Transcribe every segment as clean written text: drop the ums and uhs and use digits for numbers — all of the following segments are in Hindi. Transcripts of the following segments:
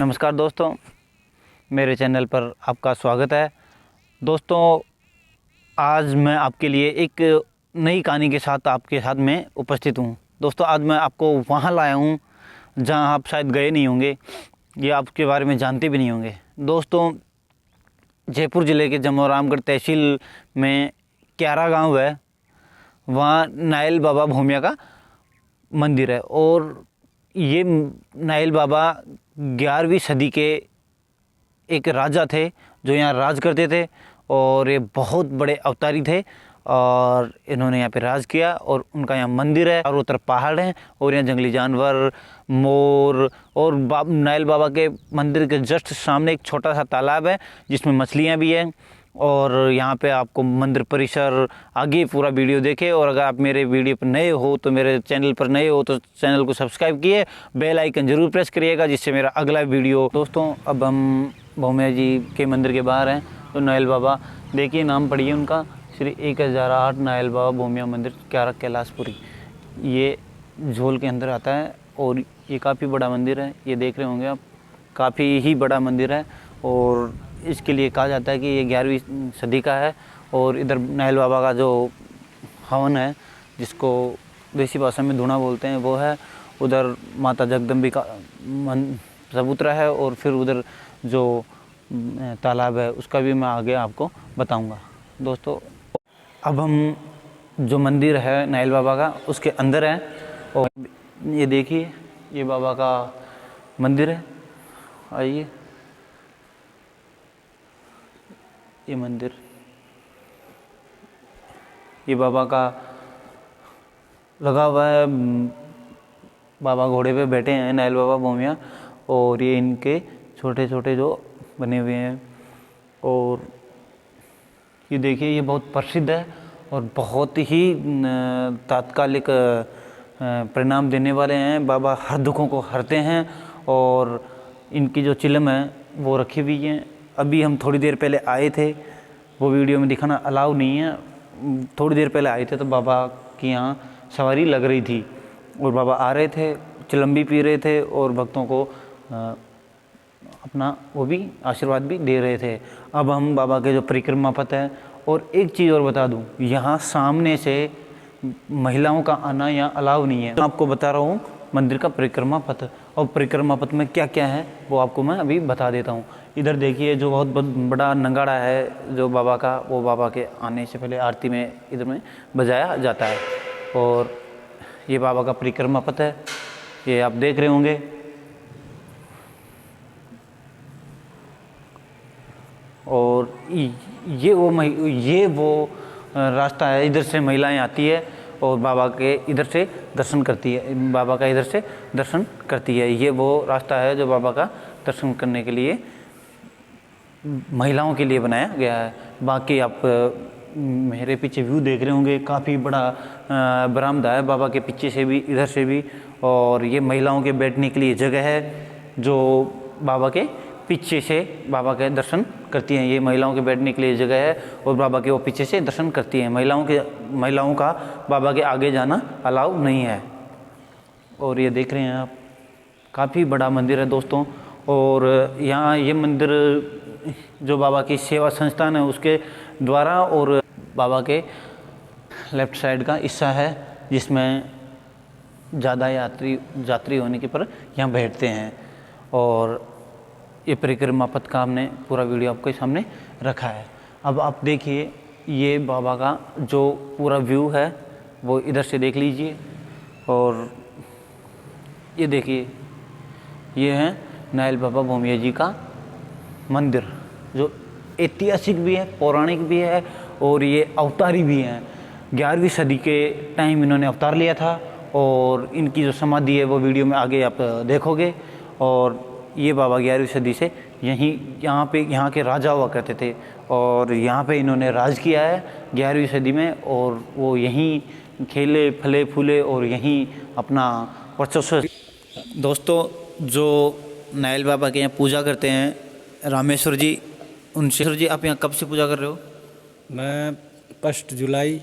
नमस्कार दोस्तों, मेरे चैनल पर आपका स्वागत है। दोस्तों, आज मैं आपके लिए एक नई कहानी के साथ आपके साथ में उपस्थित हूँ। दोस्तों, आज मैं आपको वहाँ लाया हूँ जहाँ आप शायद गए नहीं होंगे या आपके बारे में जानते भी नहीं होंगे। दोस्तों, जयपुर ज़िले के जमोरामगढ़ तहसील में क्यारा गांव है, वहाँ नायल बाबा भूमिया का मंदिर है। और ये नायल बाबा 11वीं सदी के एक राजा थे जो यहाँ राज करते थे, और ये बहुत बड़े अवतारी थे और इन्होंने यहाँ पे राज किया। और उनका यहाँ मंदिर है, चारों तरफ पहाड़ हैं और यहाँ जंगली जानवर, मोर, और नायल बाबा के मंदिर के जस्ट सामने एक छोटा सा तालाब है जिसमें मछलियाँ भी हैं। और यहाँ पे आपको मंदिर परिसर, आगे पूरा वीडियो देखें। और अगर आप मेरे वीडियो पर नए हो तो मेरे चैनल पर नए हो तो चैनल को सब्सक्राइब किए, बेल आइकन ज़रूर प्रेस करिएगा जिससे मेरा अगला वीडियो। दोस्तों, अब हम भूमिया जी के मंदिर के बाहर हैं। तो नायल बाबा, देखिए नाम पढ़िए उनका, श्री 1008 नायल बाबा भूमिया मंदिर, क्यारा कैलाशपुरी। ये झोल के अंदर आता है और ये काफ़ी बड़ा मंदिर है। ये देख रहे होंगे आप, काफ़ी ही बड़ा मंदिर है। और इसके लिए कहा जाता है कि ये 11वीं सदी का है। और इधर नायल बाबा का जो हवन है, जिसको देसी भाषा में धूना बोलते हैं, वो है। उधर माता जगदम्बिका चबूतरा है। और फिर उधर जो तालाब है उसका भी मैं आगे आपको बताऊंगा। दोस्तों, अब हम जो मंदिर है नायल बाबा का उसके अंदर है। और ये देखिए, ये बाबा का मंदिर है। आइए, ये मंदिर, ये बाबा का लगा हुआ है। बाबा घोड़े पे बैठे हैं, नायल बाबा भूमिया, और ये इनके छोटे छोटे जो बने हुए हैं। और ये देखिए, ये बहुत प्रसिद्ध है और बहुत ही तात्कालिक परिणाम देने वाले हैं। बाबा हर दुखों को हरते हैं। और इनकी जो चिलम है वो रखी हुई है। अभी हम थोड़ी देर पहले आए थे, वो वीडियो में दिखाना अलाउ नहीं है। थोड़ी देर पहले आए थे तो बाबा की यहाँ सवारी लग रही थी और बाबा आ रहे थे, चिलम भी पी रहे थे और भक्तों को अपना वो भी आशीर्वाद भी दे रहे थे। अब हम बाबा के जो परिक्रमा पथ है, और एक चीज़ और बता दूं, यहाँ सामने से महिलाओं का आना यहाँ अलाउ नहीं है। आपको बता रहा हूँ मंदिर का परिक्रमा पथ, और परिक्रमा पथ में क्या क्या है वो आपको मैं अभी बता देता हूँ। इधर देखिए, जो बहुत बड़ा नगाड़ा है जो बाबा का, वो बाबा के आने से पहले आरती में इधर में बजाया जाता है। और ये बाबा का परिक्रमा पथ है, ये आप देख रहे होंगे। और ये वो रास्ता है, इधर से महिलाएं आती है और बाबा के इधर से दर्शन करती है, बाबा का इधर से दर्शन करती है। ये वो रास्ता है जो बाबा का दर्शन करने के लिए महिलाओं के लिए बनाया गया है। बाकी आप मेरे पीछे व्यू देख रहे होंगे, काफ़ी बड़ा बरामदा है बाबा के पीछे से भी, इधर से भी। और ये महिलाओं के बैठने के लिए जगह है जो बाबा के पीछे से बाबा के दर्शन करती हैं। ये महिलाओं के बैठने के लिए जगह है और बाबा के वो पीछे से दर्शन करती हैं। महिलाओं का बाबा के आगे जाना अलाउ नहीं है। और ये देख रहे हैं आप, काफ़ी बड़ा मंदिर है दोस्तों। और यहाँ ये मंदिर जो बाबा की सेवा संस्थान है उसके द्वारा, और बाबा के लेफ्ट साइड का हिस्सा है जिसमें ज़्यादा यात्री होने के पर यहाँ बैठते हैं। और ये परिक्रमा पथ का हमने पूरा वीडियो आपके सामने रखा है। अब आप देखिए, ये बाबा का जो पूरा व्यू है वो इधर से देख लीजिए। और ये देखिए, ये है नायल बाबा भूमिया जी का मंदिर, जो ऐतिहासिक भी है, पौराणिक भी है, और ये अवतारी भी हैं। 11वीं सदी के टाइम इन्होंने अवतार लिया था। और इनकी जो समाधि है वो वीडियो में आगे आप देखोगे। और ये बाबा 11वीं सदी से यहाँ के राजा हुआ करते थे, और यहाँ पे इन्होंने राज किया है 11वीं सदी में। और वो यहीं खेले फले फूले और यहीं अपना वर्चस्व। दोस्तों, जो नायल बाबा के यहाँ पूजा करते हैं रामेश्वर जी, उनसे जी, आप यहाँ कब से पूजा कर रहे हो? मैं 1 जुलाई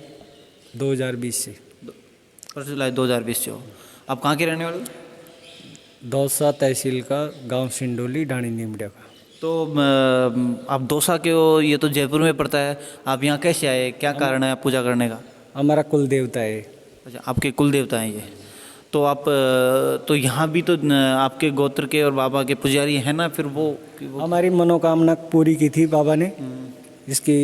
2020 से। 1 जुलाई 2020 से हो। आप कहाँ के रहने वाले हो? दौसा तहसील का गांव सिंडोली डाणी नीमड़ा का। तो आप दौसा के हो, ये तो जयपुर में पड़ता है, आप यहाँ कैसे आए, क्या कारण है पूजा करने का? हमारा कुल देवता है। अच्छा, आपके कुल देवता हैं ये। तो आप तो यहाँ भी तो आपके गोत्र के और बाबा के पुजारी हैं ना, फिर वो हमारी मनोकामना पूरी की थी बाबा ने, इसकी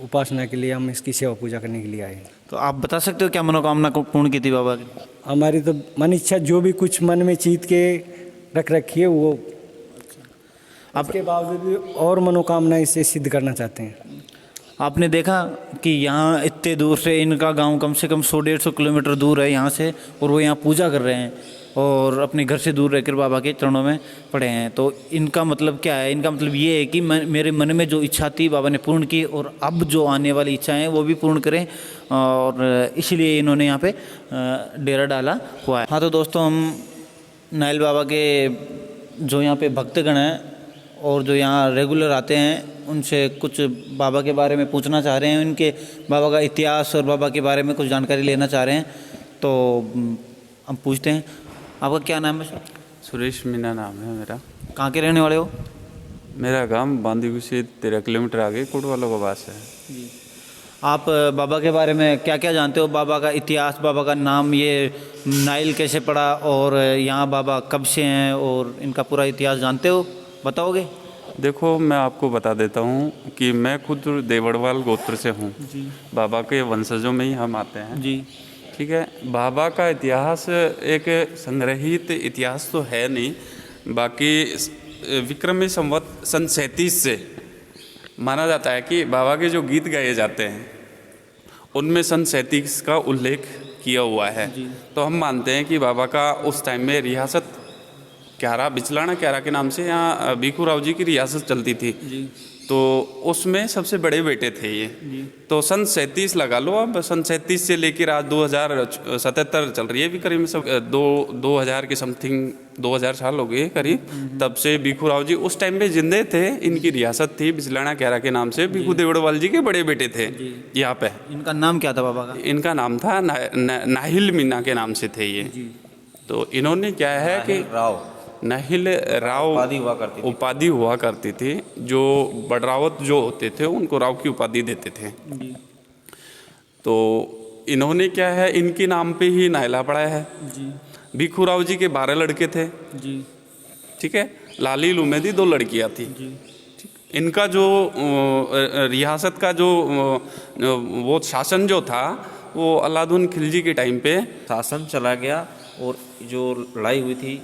उपासना के लिए हम इसकी सेवा पूजा करने के लिए आए। तो आप बता सकते हो क्या मनोकामना को पूर्ण की थी बाबा की? हमारी तो मन इच्छा जो भी कुछ मन में चीत के रख रखी है वो आपके बावजूद भी और मनोकामना इसे सिद्ध करना चाहते हैं। आपने देखा कि यहाँ इतने दूर से इनका गांव कम से कम 100-150 किलोमीटर दूर है यहाँ से, और वो यहाँ पूजा कर रहे हैं और अपने घर से दूर रहकर बाबा के चरणों में पड़े हैं। तो इनका मतलब क्या है? इनका मतलब ये है कि मेरे मन में जो इच्छा थी बाबा ने पूर्ण की, और अब जो आने वाली इच्छाएं हैं वो भी पूर्ण करें, और इसीलिए इन्होंने यहाँ पे डेरा डाला हुआ है। हाँ, तो दोस्तों हम नाइल बाबा के जो यहाँ पे भक्तगण हैं और जो यहाँ रेगुलर आते हैं उनसे कुछ बाबा के बारे में पूछना चाह रहे हैं, उनके बाबा का इतिहास और बाबा के बारे में कुछ जानकारी लेना चाह रहे हैं। तो हम पूछते हैं, आपका क्या नाम है सर? सुरेश मीना नाम है मेरा। कहाँ के रहने वाले हो? मेरा गांव बांदीगु से 13 किलोमीटर आगे कोटवालों का वास है। जी। आप बाबा के बारे में क्या क्या जानते हो? बाबा का इतिहास, बाबा का नाम, ये नाइल कैसे पड़ा, और यहाँ बाबा कब से हैं, और इनका पूरा इतिहास जानते हो? बताओगे? देखो, मैं आपको बता देता हूँ कि मैं खुद देवड़वाल गोत्र से हूँ। बाबा के वंशजों में ही हम आते हैं। जी। ठीक है। बाबा का इतिहास एक संग्रहित इतिहास तो है नहीं, बाकी विक्रमी संवत सन 37 से माना जाता है कि बाबा के जो गीत गाए जाते हैं उनमें सन 37 का उल्लेख किया हुआ है। तो हम मानते हैं कि बाबा का उस टाइम में रियासत क्यारा, बिचलाना क्यारा के नाम से यहाँ भीखू राव जी की रियासत चलती थी। तो उसमें सबसे बड़े बेटे थे ये। तो सन 37 लगा लो, अब सन 37 से लेकर आज 2077 चल रही है भी करीब सब 2000 के समथिंग 2000 साल हो गए करीब। तब से भीखू राव जी उस टाइम में जिंदे थे, इनकी रियासत थी बिचलाना क्यारा के नाम से। भीखू देवड़वाल जी के बड़े बेटे थे यहाँ पे। इनका नाम क्या था बाबा का? इनका नाम था नाहिल मीना के नाम से थे ये। तो इन्होंने क्या है कि नाहिल राव उपाधि हुआ करती थी। जो बडरावत जो होते थे उनको राव की उपाधि देते थे। तो इन्होंने क्या है, इनके नाम पे ही नायला पड़ा है। भीखू राव जी के 12 लड़के थे। ठीक है। लाली लुमेदी 2 लड़कियां थी। इनका जो रियासत का जो वो शासन जो था वो अलाउद्दीन खिलजी के टाइम पे शासन चला गया, और जो लड़ाई हुई थी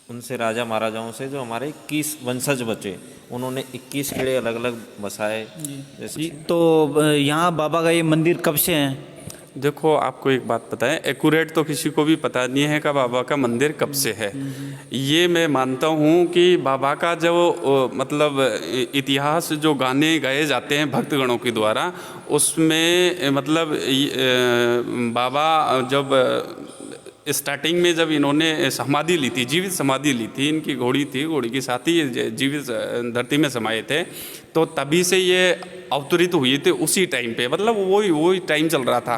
उनसे राजा महाराजाओं से, जो हमारे 21 वंशज बचे, उन्होंने 21 खेड़े अलग अलग बसाए। जी। तो यहाँ बाबा का ये मंदिर कब से है? देखो, आपको एक बात पता है, एक्यूरेट तो किसी को भी पता नहीं है कि बाबा का मंदिर कब से है। ये मैं मानता हूँ कि बाबा का जो मतलब इतिहास जो गाने गाए जाते हैं भक्तगणों के द्वारा, उसमें मतलब बाबा जब स्टार्टिंग में जब इन्होंने समाधि ली थी, जीवित समाधि ली थी, इनकी घोड़ी थी, घोड़ी के साथ ही ये जीवित धरती में समाये थे, तो तभी से ये अवतरित हुई थी उसी टाइम पे। मतलब वही टाइम चल रहा था।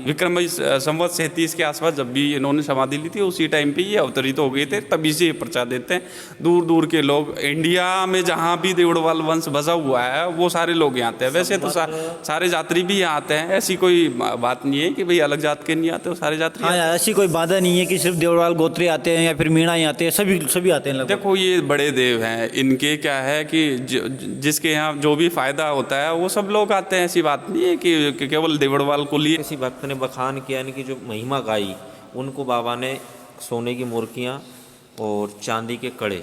विक्रमी संवत 37 के आसपास जब भी इन्होंने समाधि ली थी उसी टाइम पे ये अवतरित हो गए थे। तभी से ये प्रचार देते हैं। दूर दूर के लोग, इंडिया में जहाँ भी देवड़वाल वंश बसा हुआ है वो सारे लोग यहाँ आते हैं। वैसे तो सारे यात्री भी यहाँ आते हैं, ऐसी कोई बात नहीं है कि भाई अलग जात के नहीं आते, सारे यात्री। हाँ, ऐसी कोई बाधा नहीं है कि सिर्फ देवड़वाल गोत्री आते हैं या फिर मीणा ही आते हैं, सभी आते हैं। देखो, ये बड़े देव हैं, इनके क्या है कि जिसके यहाँ जो भी फायदा होता है वो सब लोग आते हैं। ऐसी बात नहीं है कि केवल देवड़वाल को लिए। किसी भक्त ने बखान किया, इनकी जो महिमा गाई, उनको बाबा ने सोने की मूर्तियाँ और चांदी के कड़े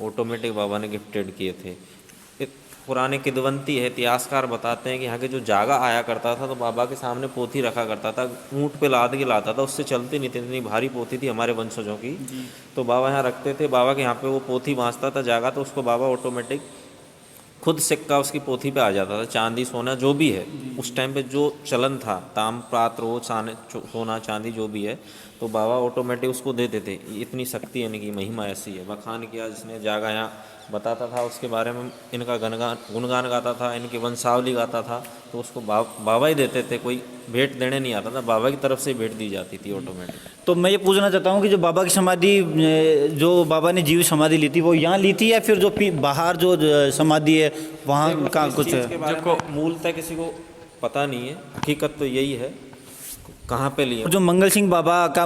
ऑटोमेटिक बाबा ने गिफ्टेड किए थे। एक पुराने किदवंती है, इतिहासकार बताते हैं कि यहाँ के जो जागा आया करता था तो बाबा के सामने पोथी रखा करता था, ऊँट पे लाद के लाता था, उससे चलती नहीं थी, इतनी भारी पोथी थी हमारे वंशजों की। तो बाबा यहाँ रखते थे, बाबा के यहाँ पे वो पोथी बाँचता था जागा, तो उसको बाबा ऑटोमेटिक खुद सिक्का उसकी पोथी पे आ जाता था। चांदी सोना जो भी है उस टाइम पे जो चलन था, ताम पात्र हो, सोना चांदी जो भी है, तो बाबा ऑटोमेटिक उसको देते थे। इतनी शक्ति यानी कि महिमा ऐसी है। बखान किया जिसने जागा यहाँ बताता था उसके बारे में, इनका गुणगान गाता था, इनकी वंशावली गाता था, तो उसको बाबा ही देते थे। कोई भेंट देने नहीं आता था, बाबा की तरफ से भेंट दी जाती थी ऑटोमेटिक। तो मैं ये पूछना चाहता हूँ कि जो बाबा की समाधि, जो बाबा ने जीव समाधि ली थी, वो यहाँ ली थी या फिर जो बाहर जो समाधि है वहाँ का कुछ है? के बारे में मूलतः किसी को पता नहीं है, हकीकत तो यही है कहाँ पे लिए। जो मंगल सिंह बाबा का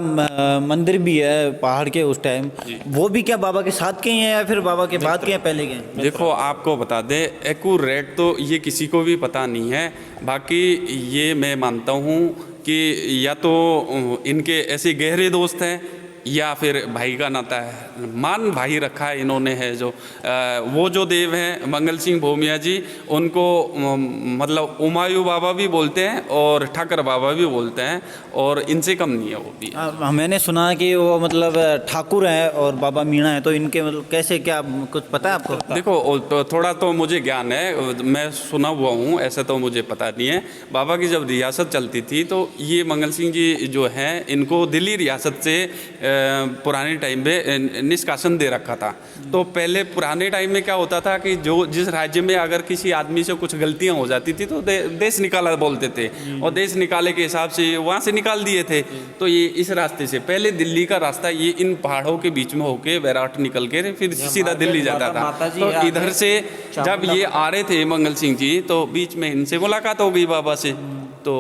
मंदिर भी है पहाड़ के उस टाइम, वो भी क्या बाबा के साथ के ही हैं या फिर बाबा के बाद के हैं, पहले के हैं? देखो आपको बता दें, एक्यूरेट तो ये किसी को भी पता नहीं है। बाकी ये मैं मानता हूँ कि या तो इनके ऐसे गहरे दोस्त हैं या फिर भाई का नाता है, मान भाई रखा है इन्होंने है। जो वो जो देव हैं मंगल सिंह भोमिया जी, उनको मतलब उमायू बाबा भी बोलते हैं और ठाकर बाबा भी बोलते हैं, और इनसे कम नहीं है वो भी। मैंने सुना है कि वो मतलब ठाकुर हैं और बाबा मीणा है, तो इनके मतलब कैसे, क्या कुछ पता है आपको? देखो तो थोड़ा तो मुझे ज्ञान है, मैं सुना हुआ हूँ, ऐसा तो मुझे पता नहीं है। बाबा की जब रियासत चलती थी तो ये मंगल सिंह जी जो हैं, इनको दिल्ली रियासत से पुराने टाइम में निष्कासन दे रखा था। तो पहले पुराने टाइम में क्या होता था कि जो जिस राज्य में अगर किसी आदमी से कुछ गलतियां हो जाती थी तो देश निकाला बोलते थे, और देश निकाले के हिसाब से वहाँ से निकाल दिए थे। तो ये इस रास्ते से पहले दिल्ली का रास्ता ये इन पहाड़ों के बीच में होके बैराट निकल के फिर सीधा दिल्ली जाता था। तो इधर से जब ये आ रहे थे मंगल सिंह जी, तो बीच में इनसे मुलाकात हो गई बाबा से। तो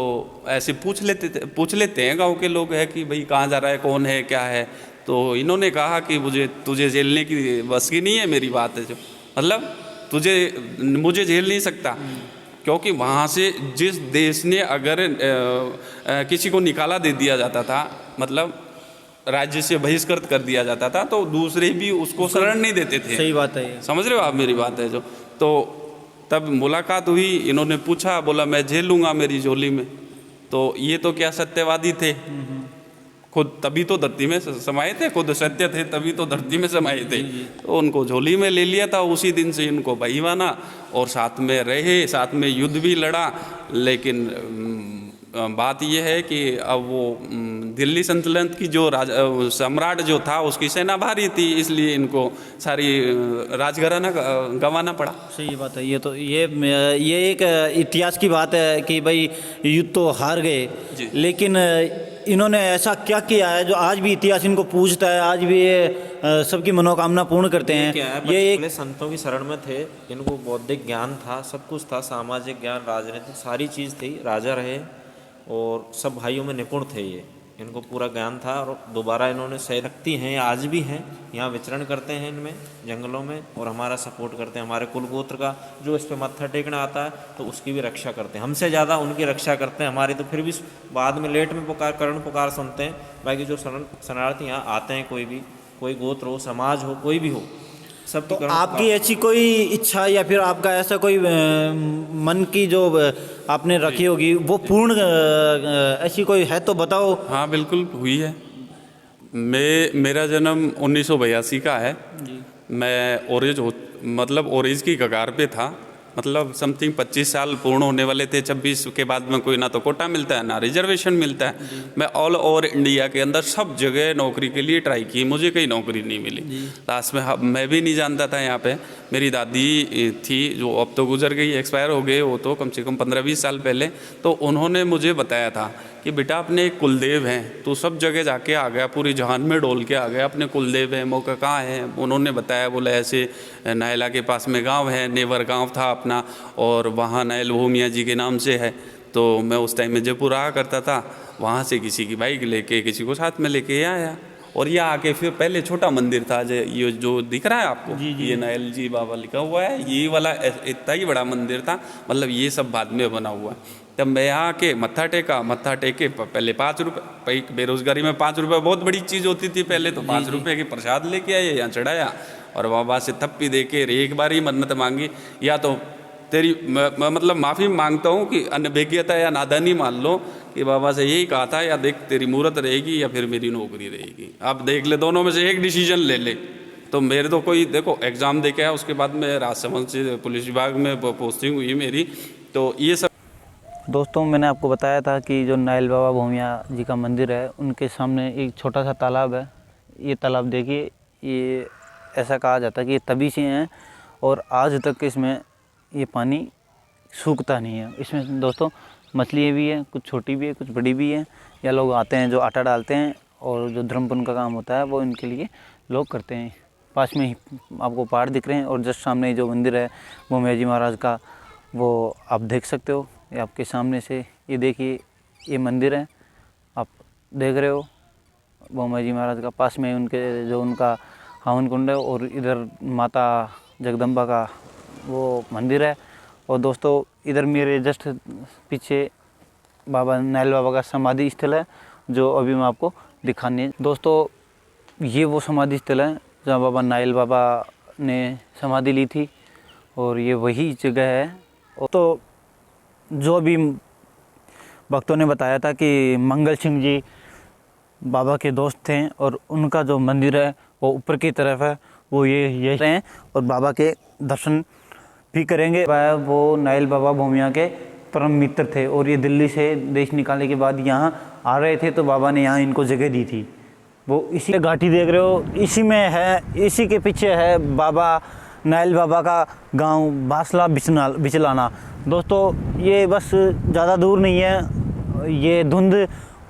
ऐसे पूछ लेते हैं गांव के लोग है कि भाई कहाँ जा रहा है, कौन है, क्या है। तो इन्होंने कहा कि तुझे झेलने की बस की नहीं है मेरी बात है, जो मतलब मुझे झेल नहीं सकता। क्योंकि वहाँ से जिस देश ने अगर किसी को निकाला दे दिया जाता था, मतलब राज्य से बहिष्कृत कर दिया जाता था, तो दूसरे भी उसको शरण नहीं देते थे। सही बात है, समझ रहे हो आप मेरी बात है जो। तो तब मुलाकात हुई, इन्होंने पूछा, बोला मैं झेल लूँगा मेरी झोली में। तो ये तो क्या सत्यवादी थे, खुद तभी तो धरती में समाये थे, खुद सत्य थे तभी तो धरती में समाये थे। तो उनको झोली में ले लिया था। उसी दिन से इनको भाई माना और साथ में रहे, साथ में युद्ध भी लड़ा। लेकिन बात यह है कि अब वो दिल्ली सल्तनत की जो सम्राट जो था उसकी सेना भारी थी, इसलिए इनको सारी राजघराना गंवाना पड़ा। सही बात है। ये एक इतिहास की बात है कि भाई युद्ध तो हार गए, लेकिन इन्होंने ऐसा क्या किया है जो आज भी इतिहास इनको पूछता है, आज भी ये सबकी मनोकामना पूर्ण करते हैं। ये एक संतों की शरण में थे, इनको बौद्धिक ज्ञान था, सब कुछ था, सामाजिक ज्ञान, राजनीतिक सारी चीज़ थी। राजा रहे और सब भाइयों में निपुण थे, ये इनको पूरा ज्ञान था। और दोबारा इन्होंने शक्ति हैं, आज भी हैं, यहाँ विचरण करते हैं इनमें जंगलों में, और हमारा सपोर्ट करते हैं। हमारे कुल गोत्र का जो इस पर मत्था टेकना आता है तो उसकी भी रक्षा करते हैं, हमसे ज़्यादा उनकी रक्षा करते हैं। हमारी तो फिर भी बाद में लेट में करुण पुकार सुनते हैं। बाकी जो शरणार्थी यहाँ आते हैं, कोई गोत्र हो, समाज हो, कोई भी हो, सब। तो आपकी ऐसी कोई इच्छा या फिर आपका ऐसा कोई मन की जो आपने रखी होगी वो पूर्ण ऐसी कोई है तो बताओ। हाँ बिल्कुल हुई है। मेरा जन्म 1982 का है। मैं ओरेज की कगार पे था, मतलब समथिंग 25 साल पूर्ण होने वाले थे। 26 के बाद में कोई ना तो कोटा मिलता है ना रिजर्वेशन मिलता है। मैं ऑल ओवर इंडिया के अंदर सब जगह नौकरी के लिए ट्राई की, मुझे कहीं नौकरी नहीं मिली। लास्ट में मैं भी नहीं जानता था। यहाँ पे मेरी दादी थी जो अब तो गुजर गई, एक्सपायर हो गए, वो तो कम से कम 15-20 साल पहले। तो उन्होंने मुझे बताया था कि बेटा अपने एक कुलदेव हैं, तो सब जगह जाके आ गया, पूरी जहान में डोल के आ गया, अपने कुलदेव हैं। मौका कहाँ है? उन्होंने बताया, बोला ऐसे नायला के पास में गांव है, नेवर गांव था अपना, और वहाँ नायल भूमिया जी के नाम से है। तो मैं उस टाइम में जयपुर रहा करता था, वहाँ से किसी की बाइक लेके किसी को साथ में लेके आया, और ये आके फिर पहले छोटा मंदिर था, ये जो दिख रहा है आपको, ये नायल जी बाबा लिखा हुआ है, ये वाला इतना ही बड़ा मंदिर था। मतलब ये सब बाद में बना हुआ है। तब मैं यहाँ के मत्था टेके पहले 5 रुपये, बेरोजगारी में 5 रुपये बहुत बड़ी चीज़ होती थी पहले। तो 5 रुपये की प्रसाद लेके आए, यहाँ चढ़ाया और बाबा से थप्पी दे के एक बार ही मन्नत मांगी, या तो तेरी मतलब माफ़ी मांगता हूँ कि अनभिज्ञता या नादानी मान लो कि बाबा से यही कहा था, या देख तेरी मूर्त रहेगी या फिर मेरी नौकरी रहेगी, अब देख ले, दोनों में से एक डिसीजन ले ले। तो मेरे तो कोई देखो एग्ज़ाम दे के आया, उसके बाद में राजसमंद से पुलिस विभाग में पोस्टिंग हुई मेरी। तो ये सब दोस्तों मैंने आपको बताया था कि जो नाइल बाबा भूमिया जी का मंदिर है उनके सामने एक छोटा सा तालाब है। ये तालाब देखिए, ये ऐसा कहा जाता है कि ये तभी से हैं और आज तक इसमें ये पानी सूखता नहीं है। इसमें दोस्तों मछलियाँ भी हैं, कुछ छोटी भी है, कुछ बड़ी भी है। या लोग आते हैं जो आटा डालते हैं और जो धर्मपुन का काम होता है वो इनके लिए लोग करते हैं। पास में ही आपको पहाड़ दिख रहे हैं और जस्ट सामने ही जो मंदिर है भूमिया जी महाराज का, वो आप देख सकते हो। ये आपके सामने से ये देखिए, ये मंदिर है आप देख रहे हो भूमिया जी महाराज का। पास में उनके जो उनका हवन कुंड है और इधर माता जगदम्बा का वो मंदिर है। और दोस्तों इधर मेरे जस्ट पीछे बाबा नाइल बाबा का समाधि स्थल है जो अभी मैं आपको दिखाने। दोस्तों ये वो समाधि स्थल है जहाँ बाबा नाइल बाबा ने समाधि ली थी और ये वही जगह है। तो जो अभी भक्तों ने बताया था कि मंगल सिंह जी बाबा के दोस्त थे और उनका जो मंदिर है वो ऊपर की तरफ है, वो ये हैं और बाबा के दर्शन भी करेंगे। वो नाइल बाबा भूमिया के परम मित्र थे और ये दिल्ली से देश निकालने के बाद यहाँ आ रहे थे तो बाबा ने यहाँ इनको जगह दी थी। वो इसी घाटी देख रहे हो, इसी में है, इसी के पीछे है बाबा नाइल बाबा का गांव बासला बिचलाना। दोस्तों ये बस ज़्यादा दूर नहीं है, ये धुंध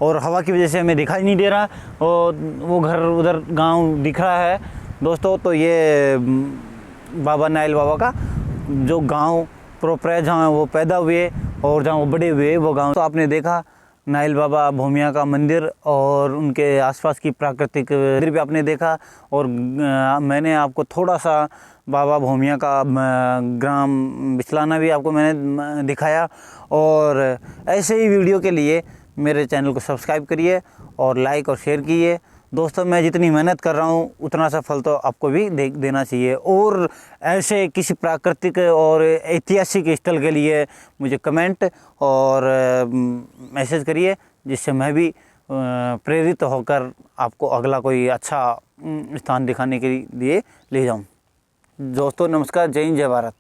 और हवा की वजह से हमें दिखाई नहीं दे रहा और वो घर उधर गांव दिख रहा है दोस्तों। तो ये बाबा नाइल बाबा का जो गांव प्रॉपर है, जहाँ वो पैदा हुए और जहाँ वो बड़े हुए वो गांव। तो आपने देखा नाइल बाबा भूमिया का मंदिर और उनके आसपास की प्राकृतिक मंदिर भी आपने देखा और मैंने आपको थोड़ा सा बाबा भूमिया का ग्राम बिचलाना भी आपको मैंने दिखाया। और ऐसे ही वीडियो के लिए मेरे चैनल को सब्सक्राइब करिए और लाइक और शेयर कीजिए। दोस्तों मैं जितनी मेहनत कर रहा हूँ उतना सा फल तो आपको भी देना चाहिए। और ऐसे किसी प्राकृतिक और ऐतिहासिक स्थल के लिए मुझे कमेंट और मैसेज करिए, जिससे मैं भी प्रेरित होकर आपको अगला कोई अच्छा स्थान दिखाने के लिए ले जाऊँ। दोस्तों नमस्कार, जय हिंद, जय भारत।